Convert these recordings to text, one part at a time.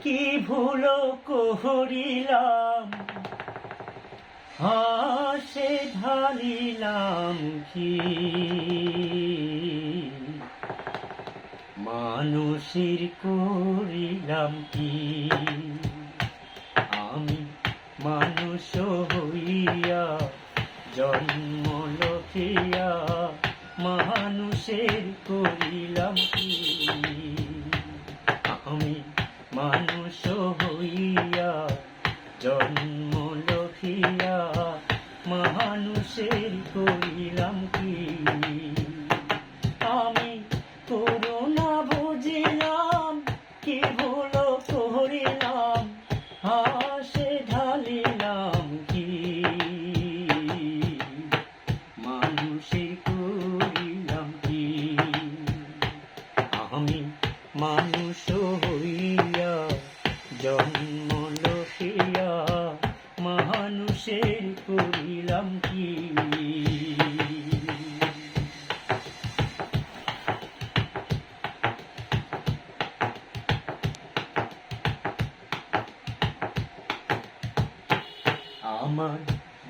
কি ভুল করিলাম, হাসে ঢালিলাম কি মানুষের করিলাম কি। আমি মানুষ হইয়া জন্ম লখিয়া মানুষের করিলাম কি। আমি মানুষ হইয়া জন্ম লখিয়া মানুষের করিলাম কি। আমি করুণা বুঝিলাম, কি ভুল করিলাম, হাসে ঢালিলাম কি মানুষের করিলাম কি। আমি মানুষ হইয়া জন্ম লখিয়া মানুষের করিলাম কি। আমার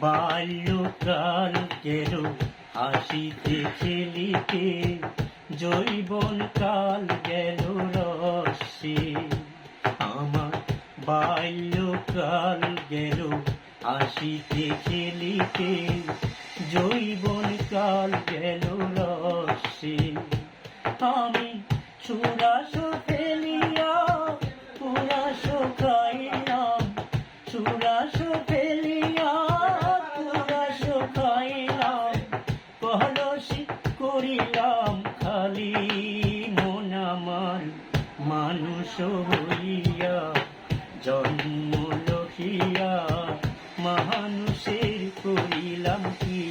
বাল্যকাল গেল হাসিতে খেলিতে, যৌবন কাল গেল রসে। আমার বাল্যকাল গেল হাসিতে খেলিতে, যৌবন কাল গেল রসে। আমি সুরাস ফেলিয়া পুরাস খাইলাম, সুরাস ফেলিয়া পুরাস খাইলাম, কলসি করিলাম খালি মন আমার মানুষ হইয়া জন্ম লখিয়া মানুষের করিলাম কি।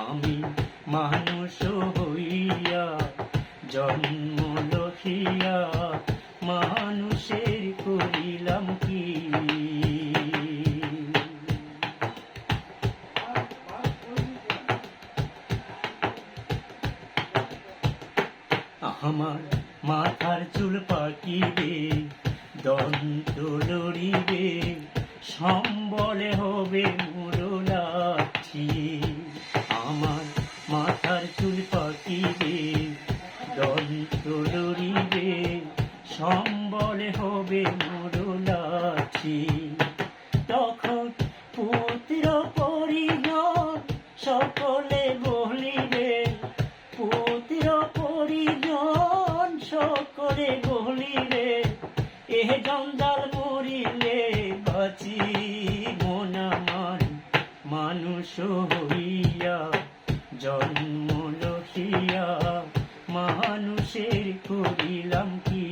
আমি মানুষ হইয়া জন্ম লখিয়া মানুষের করিলাম কি। আমার মাথার চুল পাকিবে, দন্ত লড়িবে, সম্বলে হবে মুরলাঠি। আমার মাথার চুল পাকিবে, দন্ত লড়িবে, সম্বলে হবে মুরলাঠি। তখন পুত্র পরিজন সকলে বলিবে, পুত্র পরিজন সকলে বলিবে, এ জঞ্জাল মরিলে বাঁচি মন আমার মানুষ হইয়া জন্ম লখিয়া মানুষের করিলাম কি।